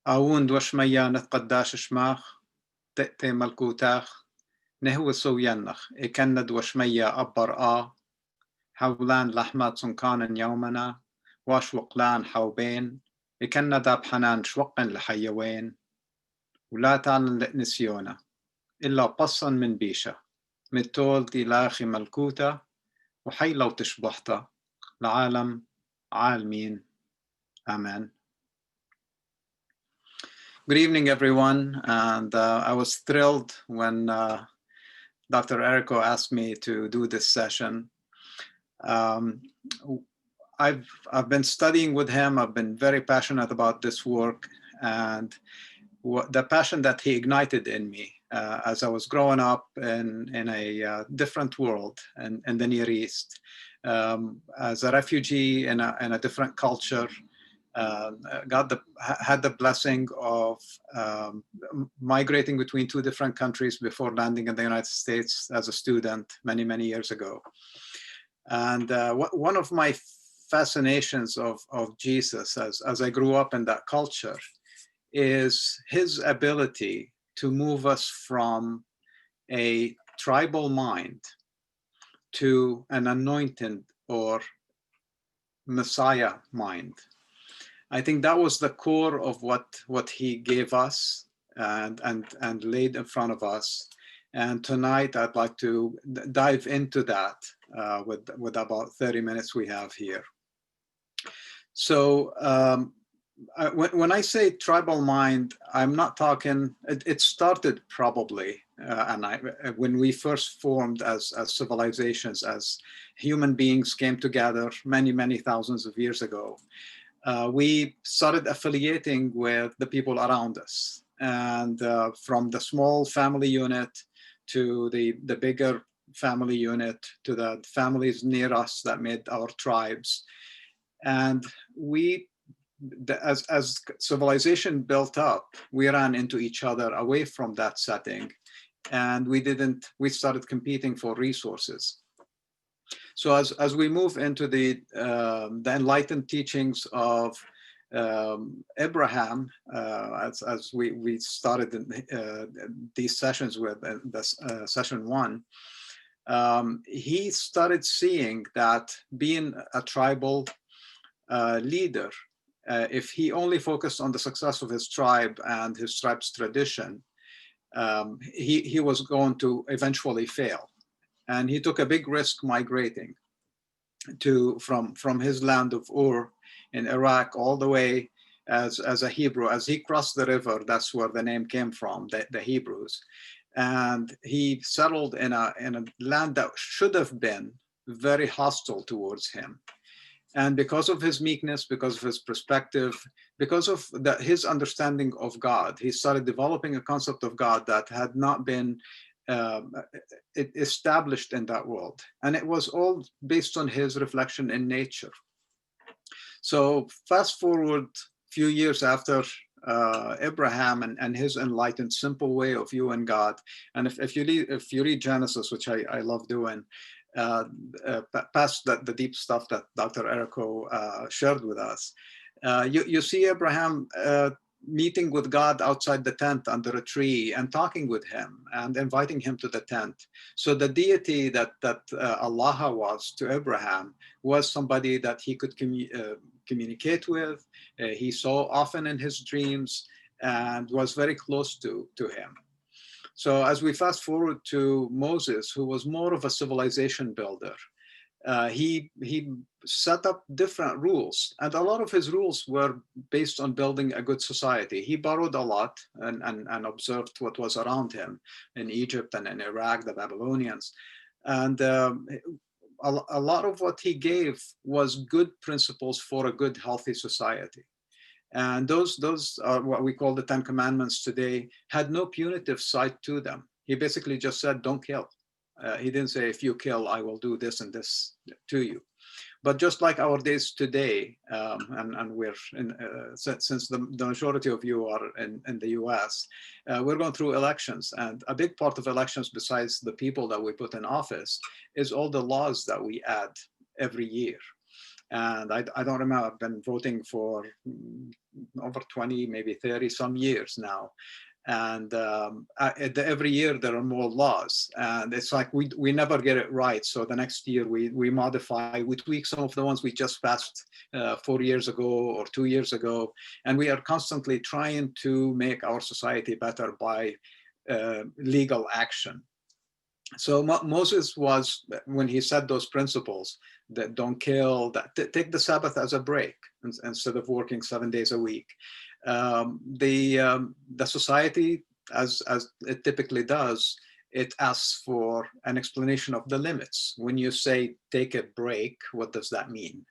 أون دوشميا نتقداش شماخ تأتي ملكوتاخ نهو سوينخ إكند وشميا أبر حولان لحمات سنكان يومنا واش وقلان حوبين إكنا داب حنان شوقن لحيوين ولا تعلن نسيونا إلا بصا من بيشة متول دي لاخي ملكوتا وحي لو تشبحتا العالم عالمين Amen. Good evening, everyone. And I was thrilled when Dr. Errico asked me to do this session. I've been studying with him. I've been very passionate about this work, and the passion that he ignited in me as I was growing up in a different world in the Near East, as a refugee in a different culture. Had the blessing of migrating between two different countries before landing in the United States as a student many years ago. And one of my fascinations of Jesus as I grew up in that culture is his ability to move us from a tribal mind to an anointed or Messiah mind. I think that was the core of what he gave us and laid in front of us. And tonight I'd like to dive into that with about 30 minutes we have here. So when I say tribal mind, I'm not talking, it started probably, when we first formed as civilizations, as human beings came together many thousands of years ago. We started affiliating with the people around us. And from the small family unit to the bigger family unit to the families near us that made our tribes. And as civilization built up, we ran into each other away from that setting. And we started competing for resources. So as we move into the enlightened teachings of Abraham, as we started these sessions with this session one, he started seeing that being a tribal leader, if he only focused on the success of his tribe and his tribe's tradition, he was going to eventually fail. And he took a big risk migrating from his land of Ur in Iraq all the way as a Hebrew. As he crossed the river, that's where the name came from, the Hebrews. And he settled in a land that should have been very hostile towards him. And because of his meekness, because of his perspective, because of his understanding of God, he started developing a concept of God that had not been established in that world. And it was all based on his reflection in nature. So fast forward a few years after Abraham and his enlightened, simple way of viewing God. And if you read Genesis, which I love doing, past the deep stuff that Dr. Errico shared with us, you see Abraham meeting with God outside the tent under a tree and talking with him and inviting him to the tent. So the deity that Allah was to Abraham was somebody that he could communicate with. He saw often in his dreams and was very close to him. So as we fast forward to Moses, who was more of a civilization builder, he set up different rules, and a lot of his rules were based on building a good society. He borrowed a lot and observed what was around him in Egypt and in Iraq, the Babylonians. And a lot of what he gave was good principles for a good, healthy society. And those are what we call the 10 Commandments today, had no punitive side to them. He basically just said, don't kill. He didn't say, if you kill, I will do this and this to you. But just like our days today, and we're since the majority of you are in the US, we're going through elections. And a big part of elections, besides the people that we put in office, is all the laws that we add every year. And I don't remember, I've been voting for over 20, maybe 30 some years now. And every year there are more laws, and it's like we never get it right. So the next year we modify, we tweak some of the ones we just passed 4 years ago or 2 years ago, and we are constantly trying to make our society better by legal action. So Moses was, when he said those principles, that don't kill, that take the Sabbath as a break instead of working 7 days a week. The society, as it typically does, it asks for an explanation of the limits. When you say take a break, what does that mean?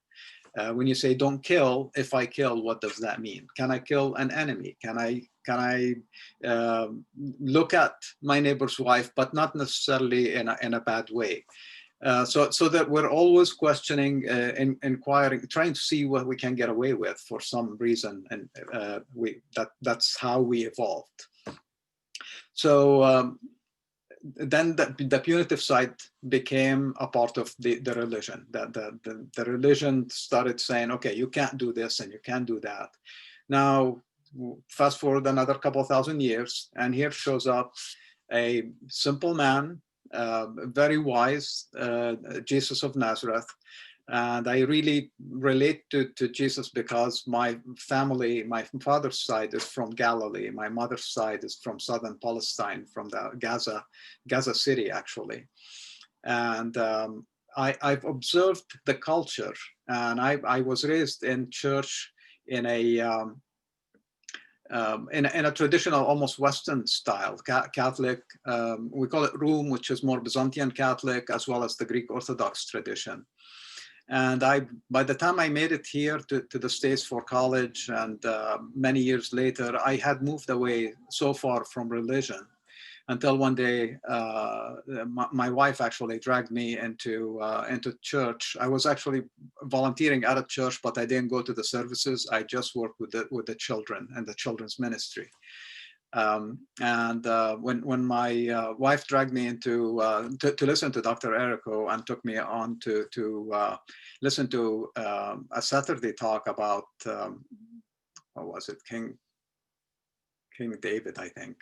When you say don't kill, if I kill, what does that mean? Can I kill an enemy? Can I look at my neighbor's wife, but not necessarily in a bad way? So that we're always questioning, inquiring, trying to see what we can get away with for some reason, and that's how we evolved. So then the punitive side became a part of the religion. The religion started saying, okay, you can't do this and you can't do that. Now, fast forward another couple thousand years, and here shows up a simple man, very wise, Jesus of Nazareth. And I really relate to Jesus because my family, my father's side is from Galilee. My mother's side is from southern Palestine, from the Gaza city, actually. And I've observed the culture, and I was raised in church in a traditional, almost Western style, Catholic. We call it Rome, which is more Byzantine Catholic, as well as the Greek Orthodox tradition. And by the time I made it here to the States for college, and many years later, I had moved away so far from religion, until one day my wife actually dragged me into church. I was actually volunteering at a church, but I didn't go to the services. I just worked with the children and the children's ministry. When my wife dragged me into to listen to Dr. Errico, and took me on to listen to a Saturday talk about what was it, King David, I think.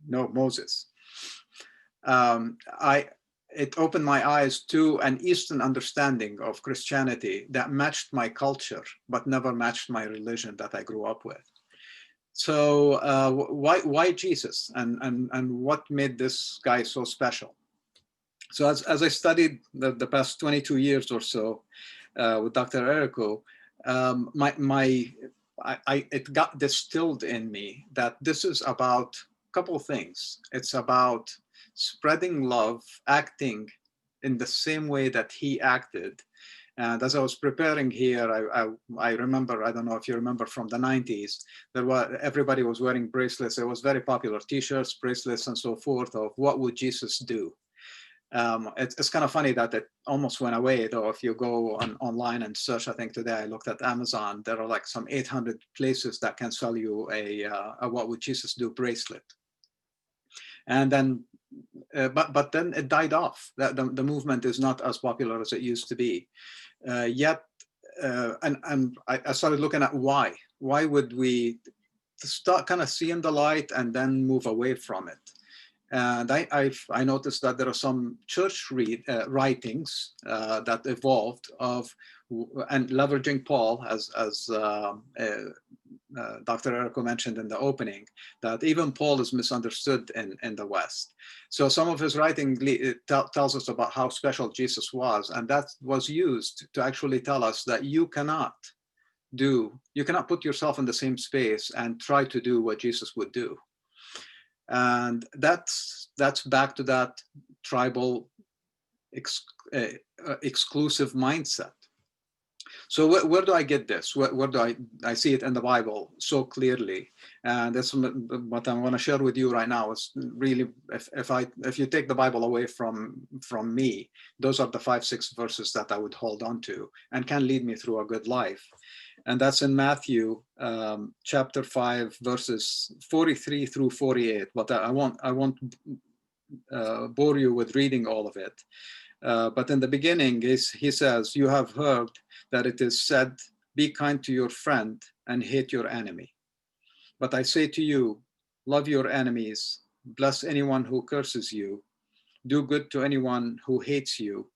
No, Moses. It opened my eyes to an Eastern understanding of Christianity that matched my culture, but never matched my religion that I grew up with. So why Jesus, and what made this guy so special? So as I studied the past 22 years or so with Dr. Errico, it got distilled in me that this is about a couple of things. It's about spreading love, acting in the same way that he acted. And as I was preparing here, I remember, I don't know if you remember from the 90s, everybody was wearing bracelets. It was very popular, t-shirts, bracelets, and so forth, of what would Jesus do? It's kind of funny that it almost went away, though. If you go online and search, I think today I looked at Amazon, there are like some 800 places that can sell you a what would Jesus do bracelet. And then, but then it died off. The movement is not as popular as it used to be. Yet, and I started looking at why. Why would we start kind of seeing the light and then move away from it? And I noticed that there are some church writings that evolved of, and leveraging Paul, as Dr. Errico mentioned in the opening, that even Paul is misunderstood in the West. So some of his writing tells us about how special Jesus was, and that was used to actually tell us that you cannot put yourself in the same space and try to do what Jesus would do. And that's back to that tribal exclusive mindset. So where do I get this? Where do I see it in the Bible so clearly? And that's what I want to share with you right now. Is really, if you take the Bible away from me, those are the 5-6 verses that I would hold on to and can lead me through a good life. And that's in Matthew chapter 5, verses 43 through 48. But I won't bore you with reading all of it. But in the beginning, he says, you have heard that it is said, be kind to your friend and hate your enemy. But I say to you, love your enemies, bless anyone who curses you, do good to anyone who hates you,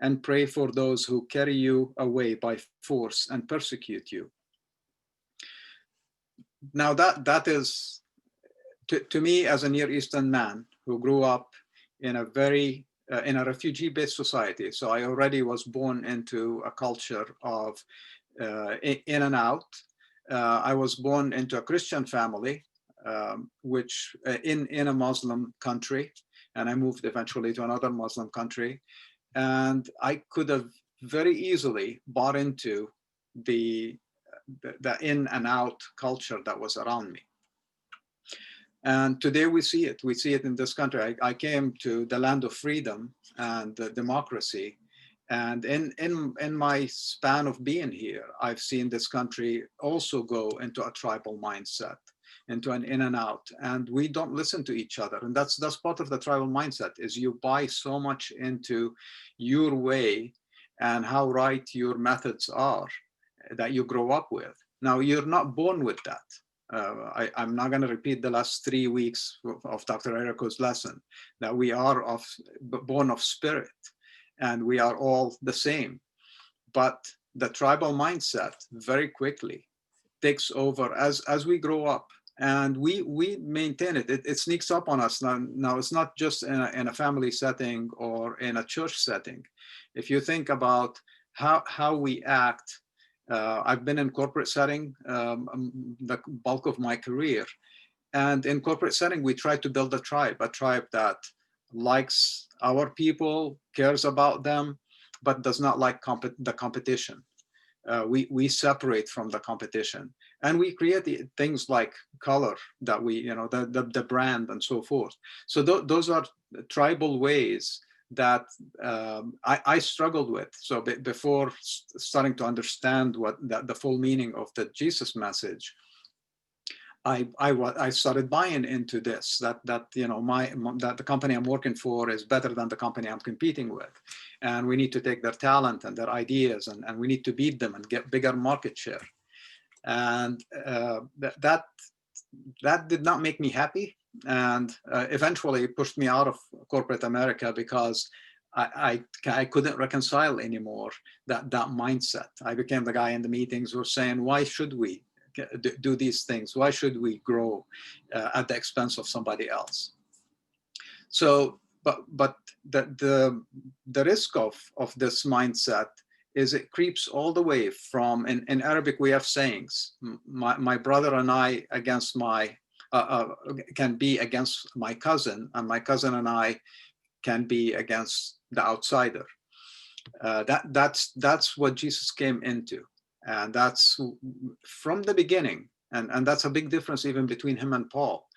and pray for those who carry you away by force and persecute you. Now that is, to me, as a Near Eastern man who grew up in a very in a refugee-based society. So I already was born into a culture of in and out. I was born into a Christian family, which in a Muslim country, and I moved eventually to another Muslim country. And I could have very easily bought into the in and out culture that was around me. And today we see it. We see it in this country. I came to the land of freedom and democracy. And in my span of being here, I've seen this country also go into a tribal mindset, into an in and out. And we don't listen to each other. And that's part of the tribal mindset, is you buy so much into your way and how right your methods are that you grow up with. Now, you're not born with that. I'm not going to repeat the last 3 weeks of Dr. Eriko's lesson, that we are born of spirit and we are all the same. But the tribal mindset very quickly takes over as we grow up, and we maintain it. It sneaks up on us. Now it's not just in a family setting or in a church setting. If you think about how we act, I've been in corporate setting the bulk of my career. And in corporate setting, we try to build a tribe that likes our people, cares about them, but does not like the competition. We separate from the competition, and we create things like color that we, the brand and so forth. So those are tribal ways that I struggled with. So before starting to understand what the full meaning of the Jesus message, I started buying into this, that that the company I'm working for is better than the company I'm competing with, and we need to take their talent and their ideas, and we need to beat them and get bigger market share. And that did not make me happy, and eventually pushed me out of corporate America, because I couldn't reconcile anymore that mindset. I became the guy in the meetings who was saying, why should we do these things? Why should we grow at the expense of somebody else? So, but the risk of this mindset is it creeps all the way from, in Arabic we have sayings, my brother and I against my can be against my cousin, and my cousin and I can be against the outsider. That's what Jesus came into, and that's from the beginning, and that's a big difference even between him and Paul.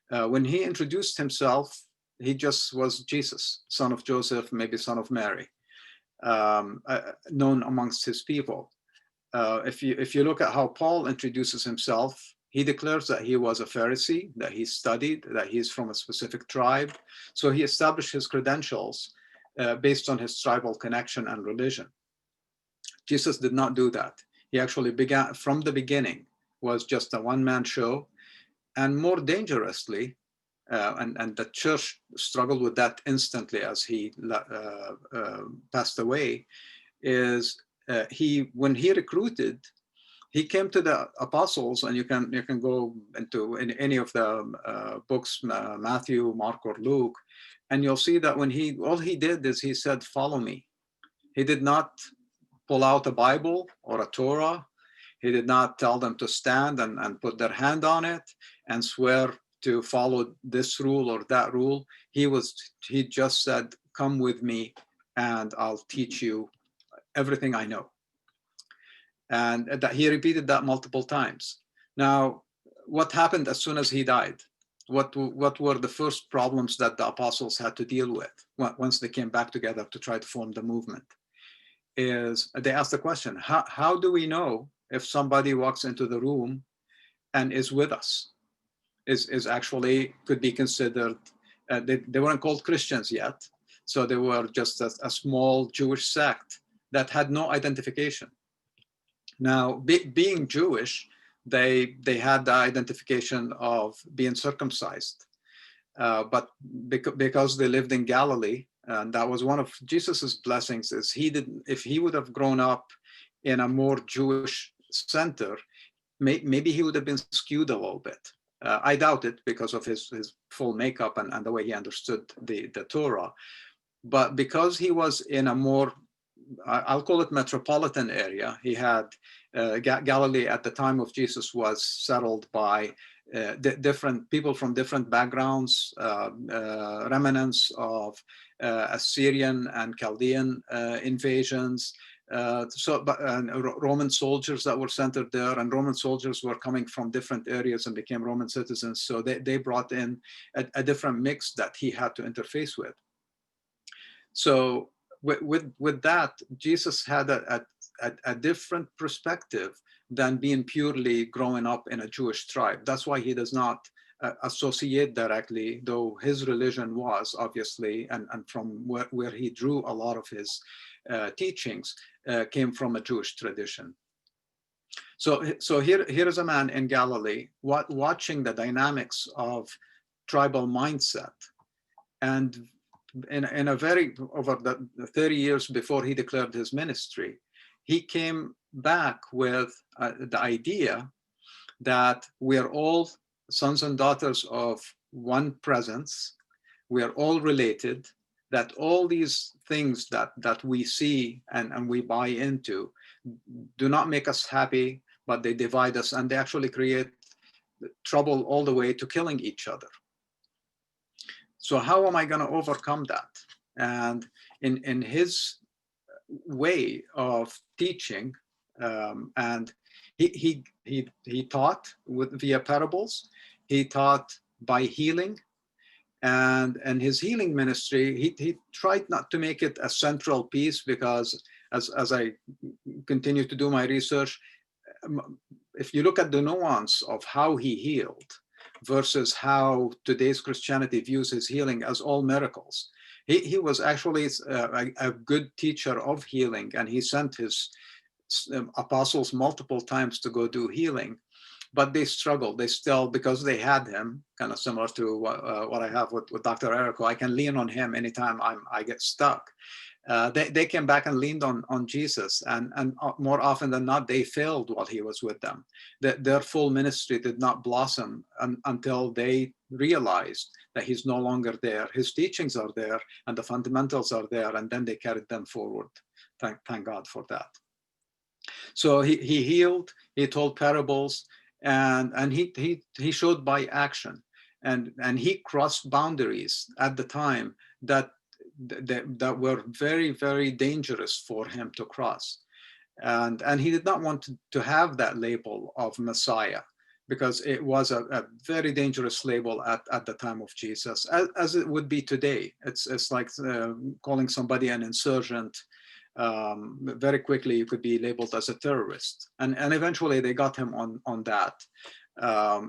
When he introduced himself, he just was Jesus, son of Joseph, maybe son of Mary, known amongst his people. If you look at how Paul introduces himself, he declares that he was a Pharisee, that he studied, that he's from a specific tribe. So he established his credentials based on his tribal connection and religion. Jesus did not do that. He actually began from the beginning, was just a one-man show. And more dangerously, and the church struggled with that instantly as he passed away, is when he recruited, he came to the apostles, and you can go into any of the books, Matthew, Mark, or Luke, and you'll see that when all he did is he said, follow me. He did not pull out a Bible or a Torah. He did not tell them to stand and put their hand on it and swear to follow this rule or that rule. He just said, come with me and I'll teach you everything I know. And that he repeated that multiple times. Now, what happened as soon as he died? What were the first problems that the apostles had to deal with once they came back together to try to form the movement? Is they asked the question, how do we know if somebody walks into the room and is with us, is actually could be considered, they weren't called Christians yet, So they were just a small Jewish sect that had no identification. Now, being Jewish, they had the identification of being circumcised. But because they lived in Galilee, and that was one of Jesus's blessings, is if he would have grown up in a more Jewish center, maybe he would have been skewed a little bit. I doubt it because of his full makeup and the way he understood the Torah. But because he was in a more, I'll call it metropolitan area, he had Galilee at the time of Jesus was settled by different people from different backgrounds, remnants of Assyrian and Chaldean invasions. Roman soldiers that were centered there, and Roman soldiers were coming from different areas and became Roman citizens. So they brought in a different mix that he had to interface with. So with that, Jesus had a different perspective than being purely growing up in a Jewish tribe. That's why he does not associate directly, though his religion was obviously, and from where he drew a lot of his teachings, came from a Jewish tradition. So here is a man in Galilee watching the dynamics of tribal mindset, and in a very, over the 30 years before he declared his ministry, he came back with the idea that we are all sons and daughters of one presence, we are all related, that all these things that we see and we buy into do not make us happy, but they divide us, and they actually create trouble all the way to killing each other. So how am I going to overcome that? And in his way of teaching, and he taught via parables, he taught by healing, and his healing ministry, he tried not to make it a central piece, because as I continue to do my research, if you look at the nuance of how he healed versus how today's Christianity views his healing as all miracles, he was actually a good teacher of healing, and he sent his apostles multiple times to go do healing, but they struggled. They still, because they had him, kind of similar to what I have with Dr. Errico, I can lean on him anytime I get stuck. They came back and leaned on Jesus, and more often than not, they failed while he was with them. Their full ministry did not blossom until they realized that he's no longer there. His teachings are there, and the fundamentals are there, and then they carried them forward. Thank God for that. So he healed, he told parables, and he showed by action, and he crossed boundaries at the time that were very, very dangerous for him to cross. And he did not want to have that label of Messiah, because it was a very dangerous label at the time of Jesus, as it would be today. It's like calling somebody an insurgent. Very quickly you could be labeled as a terrorist, and eventually they got him on that.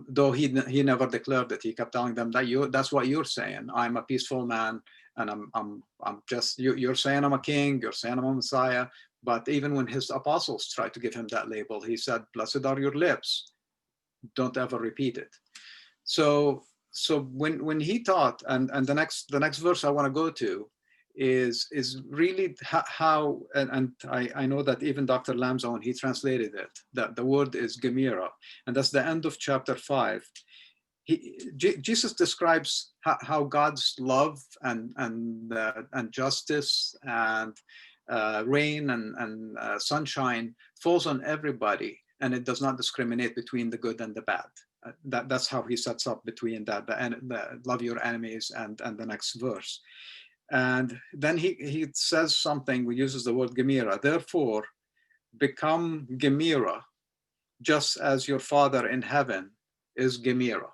Though he never declared it. He kept telling them that that's what you're saying. I'm a peaceful man, and I'm just, you're saying I'm a king, you're saying I'm a Messiah. But even when his apostles tried to give him that label, he said, "Blessed are your lips, don't ever repeat it." So when he taught, and the next verse I want to go to is really how, and I know that even Dr. Lamzo, when he translated it, that the word is Gemira, and that's the end of chapter 5. Jesus describes how God's love and justice and rain and sunshine falls on everybody, and it does not discriminate between the good and the bad. That's how he sets up between that, the love your enemies and the next verse. And then he says something, we uses the word Gemira. Therefore, become Gemira, just as your Father in heaven is Gemira.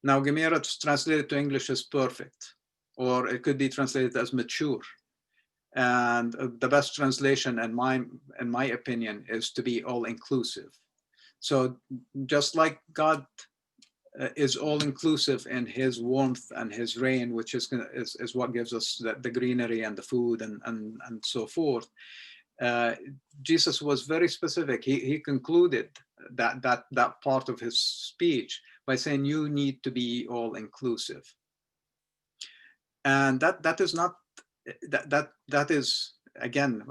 Now, Gemira translated to English is perfect, or it could be translated as mature. And the best translation, in my opinion, is to be all-inclusive. So just like God is all inclusive in his warmth and his rain, which is what gives us the greenery and the food and so forth. Jesus was very specific. He concluded that part of his speech by saying you need to be all inclusive, and that is not that is again,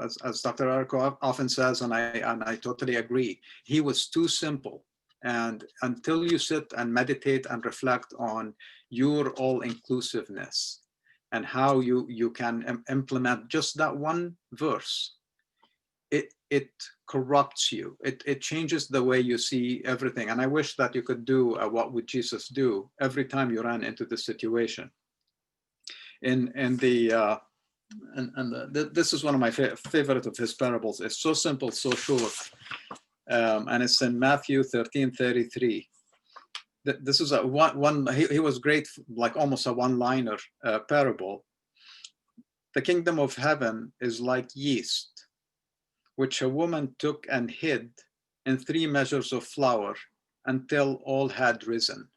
as Dr. Arko often says, and I totally agree. He was too simple, and until you sit and meditate and reflect on your all inclusiveness and how you can implement just that one verse, it corrupts you. It changes the way you see everything. And I wish that you could do what would Jesus do every time you ran into this situation. In the this is one of my favorite of his parables. It's so simple, so short, and it's in Matthew 13:33. This is a one. He was great, like almost a one-liner parable. The kingdom of heaven is like yeast, which a woman took and hid in 3 measures of flour until all had risen.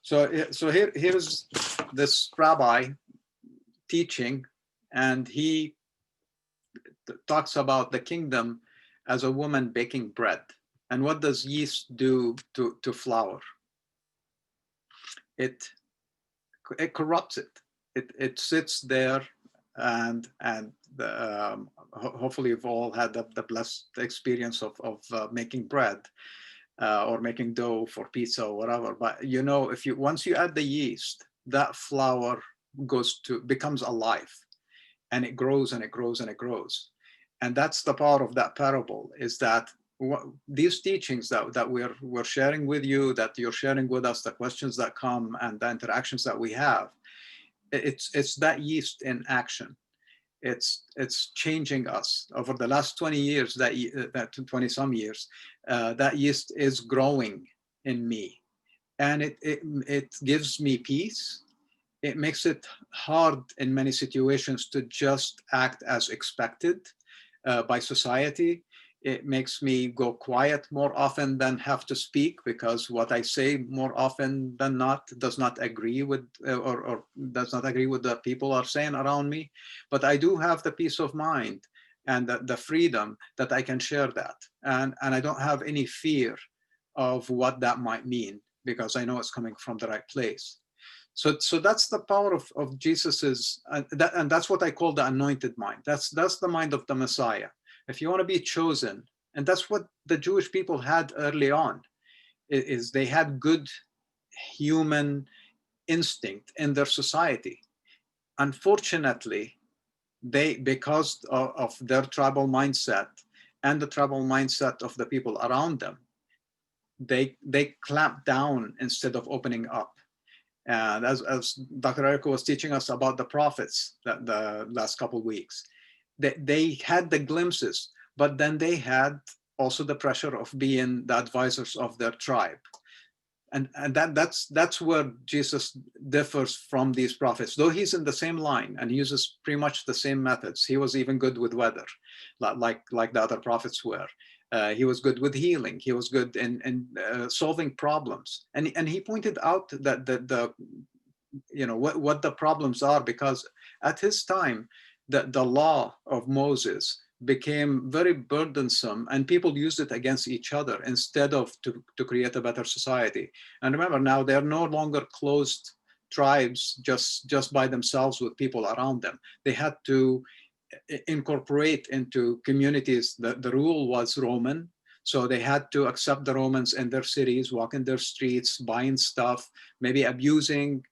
So here's this rabbi teaching, and he talks about the kingdom as a woman baking bread. And what does yeast do to flour? It corrupts it. It sits there, and hopefully you've all had the blessed experience of making bread or making dough for pizza or whatever. But you know, if you once you add the yeast, that flour becomes alive, and it grows and it grows and it grows. And that's the power of that parable, is that these teachings that we're sharing with you, that you're sharing with us, the questions that come and the interactions that we have, it's that yeast in action. It's changing us over the last 20 years, that 20 some years, that yeast is growing in me, and it gives me peace. It makes it hard in many situations to just act as expected by society. It makes me go quiet more often than have to speak, because what I say more often than not does not agree with or does not agree with the people are saying around me. But I do have the peace of mind and the freedom that I can share that. And I don't have any fear of what that might mean, because I know it's coming from the right place. So that's the power of Jesus's, and that's what I call the anointed mind. That's the mind of the Messiah. If you want to be chosen, and that's what the Jewish people had early on, is they had good human instinct in their society. Unfortunately, because of their tribal mindset and the tribal mindset of the people around them, they clamped down instead of opening up. And as Dr. Eriko was teaching us about the prophets the last couple of weeks, they had the glimpses, but then they had also the pressure of being the advisors of their tribe. And that's where Jesus differs from these prophets. Though he's in the same line and he uses pretty much the same methods. He was even good with weather, like the other prophets were. He was good with healing. He was good in solving problems. And he pointed out that what the problems are, because at his time, the law of Moses became very burdensome, and people used it against each other instead of to create a better society. And remember, now they're no longer closed tribes just by themselves with people around them. They had to incorporate into communities. The rule was Roman, so they had to accept the Romans in their cities, walk in their streets, buying stuff, maybe abusing,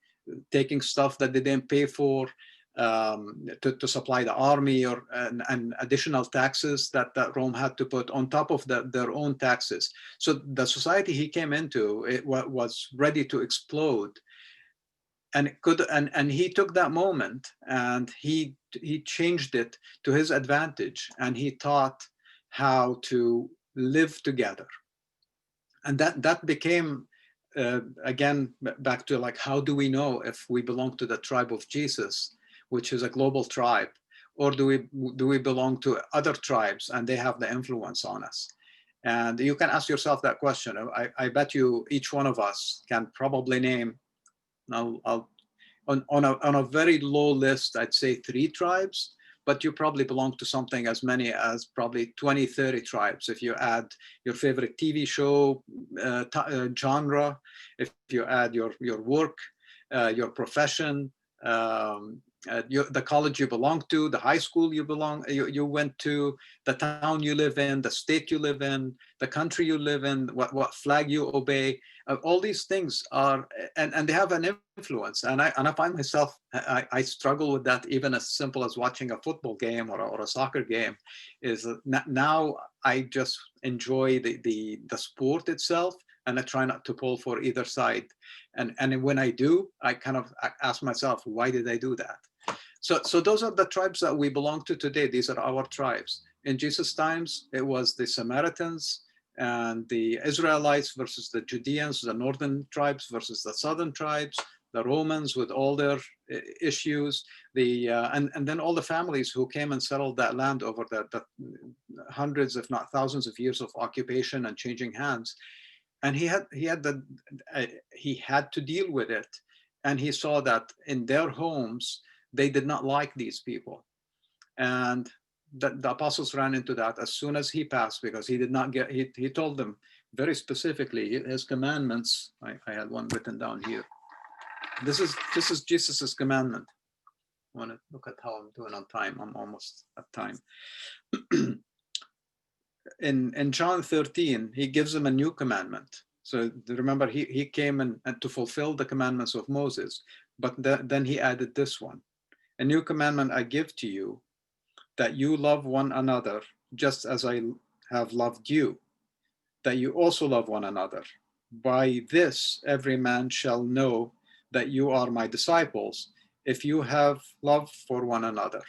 taking stuff that they didn't pay for, to supply the army, and additional taxes that Rome had to put on top of their own taxes. So the society he came into, it was ready to explode. And he took that moment and he changed it to his advantage, and he taught how to live together. And that became, again, back to like, how do we know if we belong to the tribe of Jesus, which is a global tribe, or do we belong to other tribes and they have the influence on us? And you can ask yourself that question. I bet you each one of us can probably name, I'll on a very low list, I'd say 3 tribes, but you probably belong to something as many as probably 20, 30 tribes. If you add your favorite TV show, genre, if you add your work, your profession, the college you belong to, the high school you went to, the town you live in, the state you live in, the country you live in, what flag you obey, all these things are, and they have an influence. And I find myself, I struggle with that, even as simple as watching a football game or a soccer game. Is now I just enjoy the sport itself, and I try not to pull for either side. And when I do, I kind of ask myself, why did I do that? So those are the tribes that we belong to today. These are our tribes. In Jesus' times, it was the Samaritans and the Israelites versus the Judeans, the northern tribes versus the southern tribes, the Romans with all their issues, and then all the families who came and settled that land over the hundreds, if not thousands of years of occupation and changing hands. And he had to deal with it. And he saw that in their homes, they did not like these people. And the apostles ran into that as soon as he passed, because he did not get, he told them very specifically, his commandments, I had one written down here. This is Jesus's commandment. I want to look at how I'm doing on time. I'm almost at time. In John 13, he gives them a new commandment. So remember, he came and to fulfill the commandments of Moses, but then he added this one. A new commandment I give to you, that you love one another just as I have loved you, that you also love one another. By this, every man shall know that you are my disciples, if you have love for one another.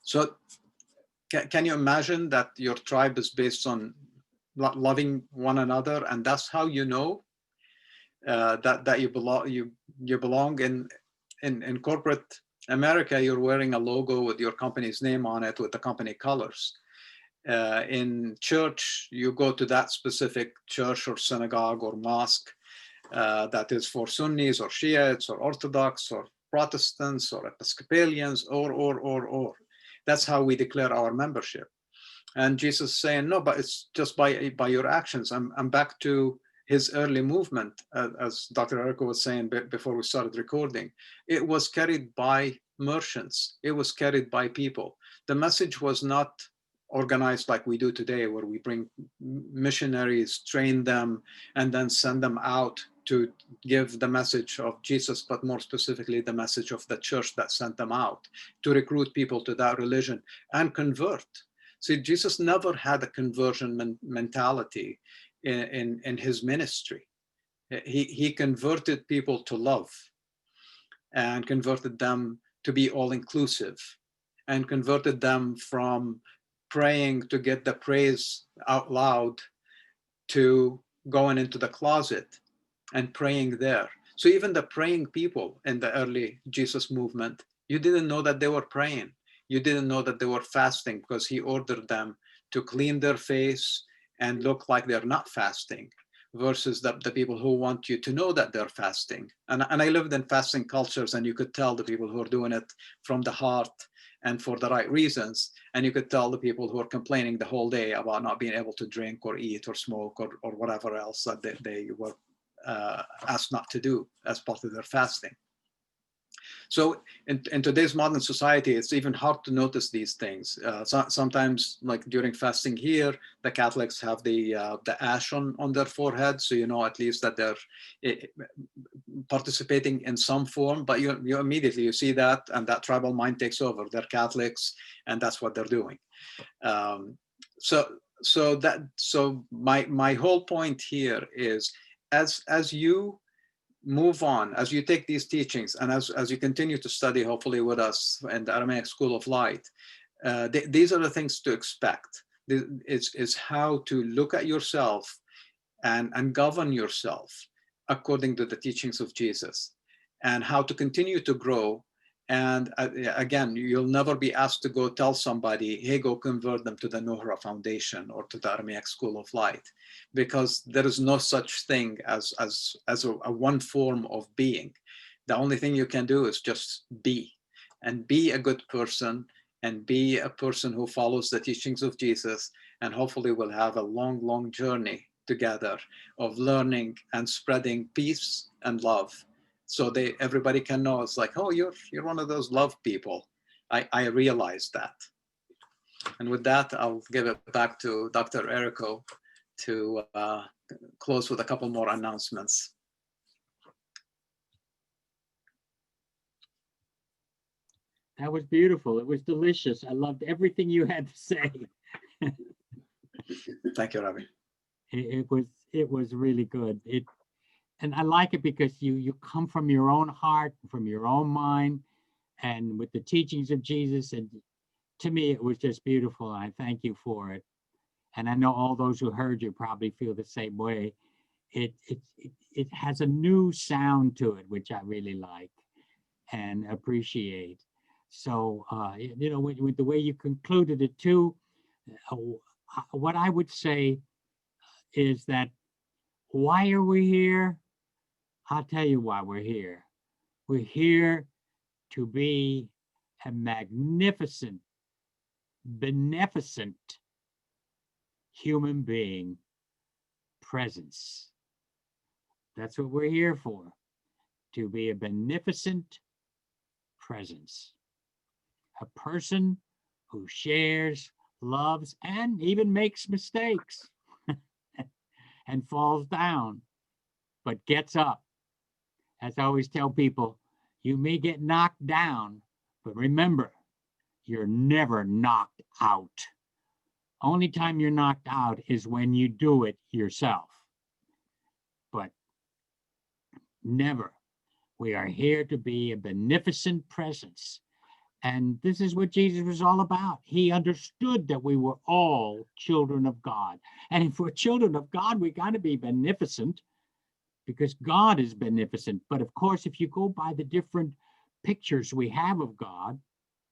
So can you imagine that your tribe is based on loving one another, and that's how you know that you belong in corporate America? You're wearing a logo with your company's name on it with the company colors. In church, you go to that specific church or synagogue or mosque that is for Sunnis or Shiites or Orthodox or Protestants or Episcopalians or. That's how we declare our membership. And Jesus is saying, no, but it's just by your actions. I'm back to his early movement, as Dr. Erica was saying before we started recording. It was carried by merchants. It was carried by people. The message was not organized like we do today, where we bring missionaries, train them, and then send them out to give the message of Jesus, but more specifically, the message of the church that sent them out to recruit people to that religion and convert. See, Jesus never had a conversion mentality in his ministry. He converted people to love, and converted them to be all-inclusive, and converted them from praying to get the praise out loud to going into the closet and praying there. So even the praying people in the early Jesus movement, you didn't know that they were praying. You didn't know that they were fasting, because he ordered them to clean their face and look like they're not fasting, versus the people who want you to know that they're fasting. And I lived in fasting cultures, and you could tell the people who are doing it from the heart and for the right reasons. And you could tell the people who are complaining the whole day about not being able to drink or eat or smoke or whatever else that they were asked not to do as part of their fasting. So in today's modern society, it's even hard to notice these things. Sometimes, like during fasting here, the Catholics have the ash on their forehead, so you know at least that they're participating in some form. But you immediately you see that, and that tribal mind takes over. They're Catholics, and that's what they're doing. So my whole point here is, as you move on, as you take these teachings, and as you continue to study, hopefully with us in the Aramaic School of Light, these are the things to expect. It's how to look at yourself and govern yourself according to the teachings of Jesus, and how to continue to grow And again, you'll never be asked to go tell somebody, hey, go convert them to the Nuhra Foundation or to the Aramaic School of Light, because there is no such thing as a one form of being. The only thing you can do is just be, and be a good person, and be a person who follows the teachings of Jesus, and hopefully we'll have a long, long journey together of learning and spreading peace and love. So everybody can know, it's like, oh, you're one of those love people. I realize that. And with that, I'll give it back to Dr. Errico to close with a couple more announcements. That was beautiful. It was delicious. I loved everything you had to say. Thank you, Rabbi. It was really good. And I like it because you come from your own heart, from your own mind, and with the teachings of Jesus. And to me, it was just beautiful. And I thank you for it. And I know all those who heard you probably feel the same way. It has a new sound to it, which I really like and appreciate. So, with the way you concluded it too, what I would say is that, why are we here? I'll tell you why we're here. We're here to be a magnificent, beneficent human being presence. That's what we're here for, to be a beneficent presence. A person who shares, loves, and even makes mistakes and falls down, but gets up. As I always tell people, you may get knocked down, but remember, you're never knocked out. Only time you're knocked out is when you do it yourself. But never. We are here to be a beneficent presence. And this is what Jesus was all about. He understood that we were all children of God. And if we're children of God, we got to be beneficent, because God is beneficent. But of course, if you go by the different pictures we have of God,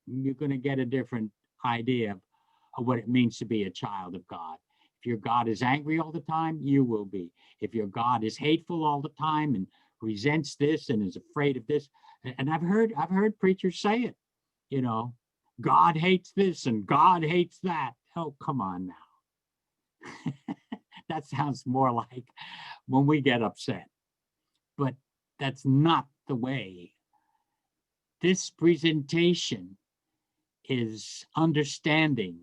you're going to get a different idea of what it means to be a child of God. If your God is angry all the time, you will be. If your God is hateful all the time and resents this and is afraid of this, and I've heard preachers say it, God hates this and God hates that. Oh, come on now. That sounds more like when we get upset. But that's not the way. This presentation is understanding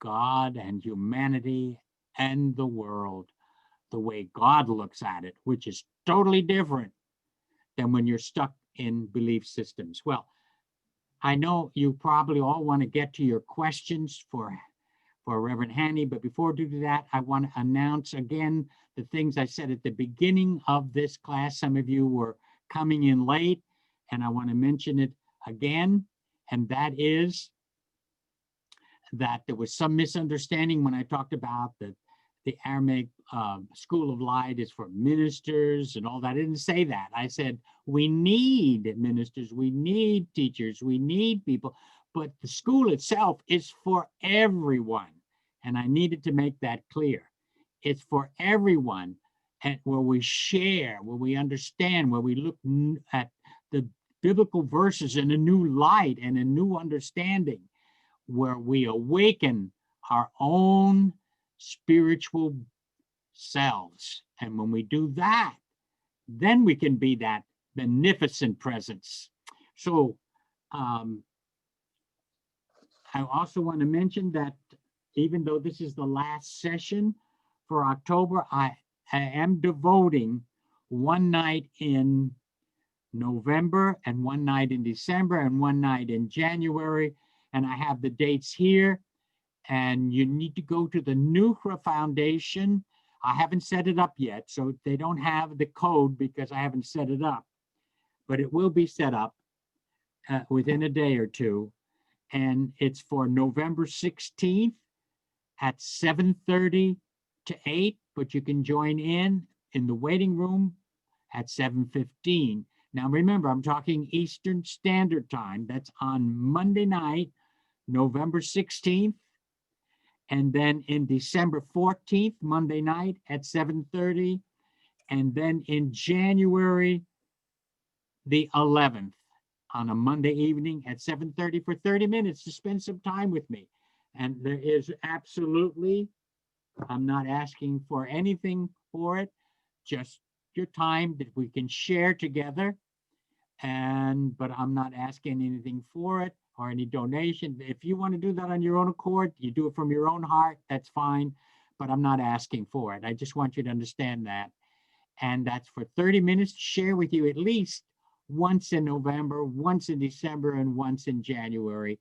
God and humanity and the world the way God looks at it, which is totally different than when you're stuck in belief systems. Well, I know you probably all want to get to your questions for Reverend Hanny, but before I do that, I want to announce again the things I said at the beginning of this class. Some of you were coming in late, and I want to mention it again, and that is that there was some misunderstanding when I talked about the Aramaic School of Light is for ministers and all that. I didn't say that. I said we need ministers, we need teachers, we need people, but the school itself is for everyone. And I needed to make that clear. It's for everyone, and where we share, where we understand, where we look at the biblical verses in a new light and a new understanding, where we awaken our own spiritual selves. And when we do that, then we can be that beneficent presence. So I also want to mention that even though this is the last session for October, I am devoting one night in November and one night in December and one night in January. And I have the dates here. And you need to go to the Nuhra Foundation. I haven't set it up yet, so they don't have the code because I haven't set it up. But it will be set up within a day or two. And it's for November 16th at 7:30 to 8, but you can join in the waiting room at 7:15. Now, remember, I'm talking Eastern Standard Time. That's on Monday night, November 16th. And then in December 14th, Monday night at 7:30. And then in January the 11th, on a Monday evening at 7:30 for 30 minutes to spend some time with me. And there is absolutely, I'm not asking for anything for it, just your time that we can share together. But I'm not asking anything for it or any donation. If you want to do that on your own accord, you do it from your own heart, that's fine. But I'm not asking for it. I just want you to understand that. And that's for 30 minutes to share with you at least once in November, once in December, and once in January.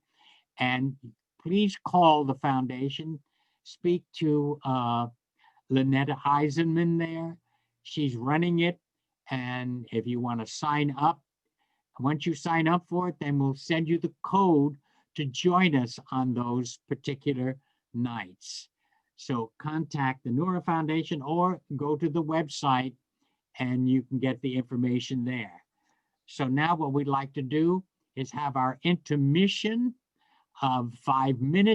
And please call the foundation, speak to Lynetta Eisenman there. She's running it. And if you want to sign up, once you sign up for it, then we'll send you the code to join us on those particular nights. So contact the Nora Foundation or go to the website and you can get the information there. So now what we'd like to do is have our intermission of 5 minutes.